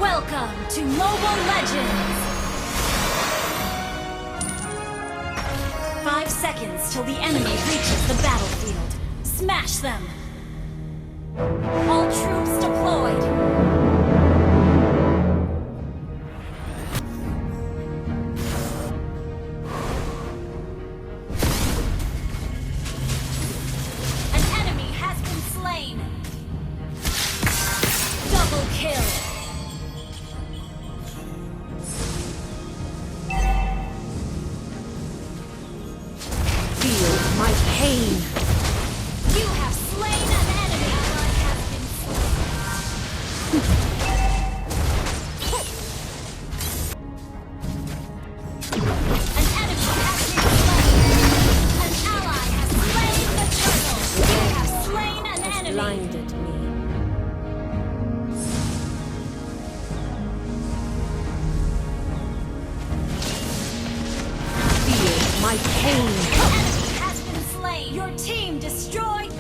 Welcome to Mobile Legends! 5 seconds till the enemy reaches the battlefield. Smash them! All troops deployed! An enemy has been slain! Double kill! Feel my pain. You have slain an enemy! Ally has been slain. An enemy has been slain! An ally has slain the turtle! You have slain an enemy! Blinded me. Feel my pain. An enemy has been slain! Your team destroyed!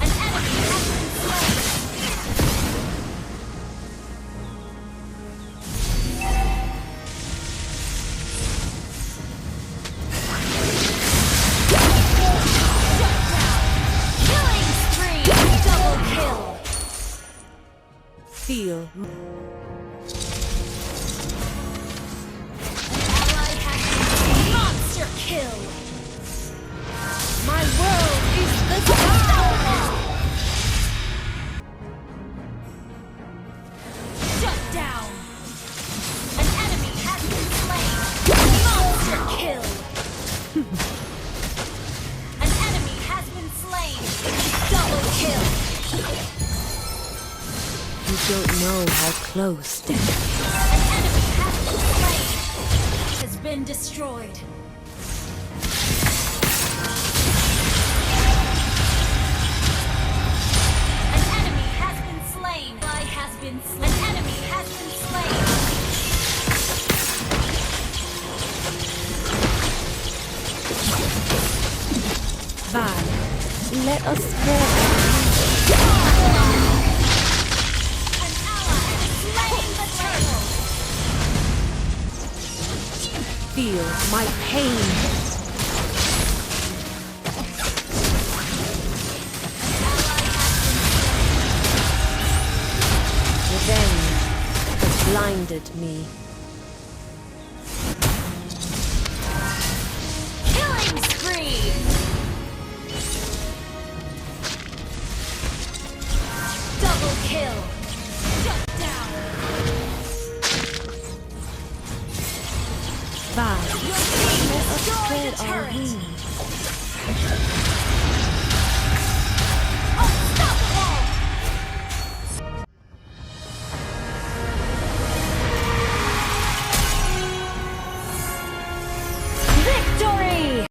An enemy has been slain! Killing spree! Double kill! Feel Ally has been monster kill! my world is the Shut down! An enemy has been slain! Monster kill! An enemy has been slain! Double kill! You don't know how close death An enemy has been slain! Has been destroyed! An enemy has been slain! Ally has been slain! An enemy has been slain! Val, let us walk. An ally has slain the turtle! Feel my pain. Revenge has blinded me. Killing spree! Double kill! Shut down! Val, Your team let us destroyed spread a our turret! wings.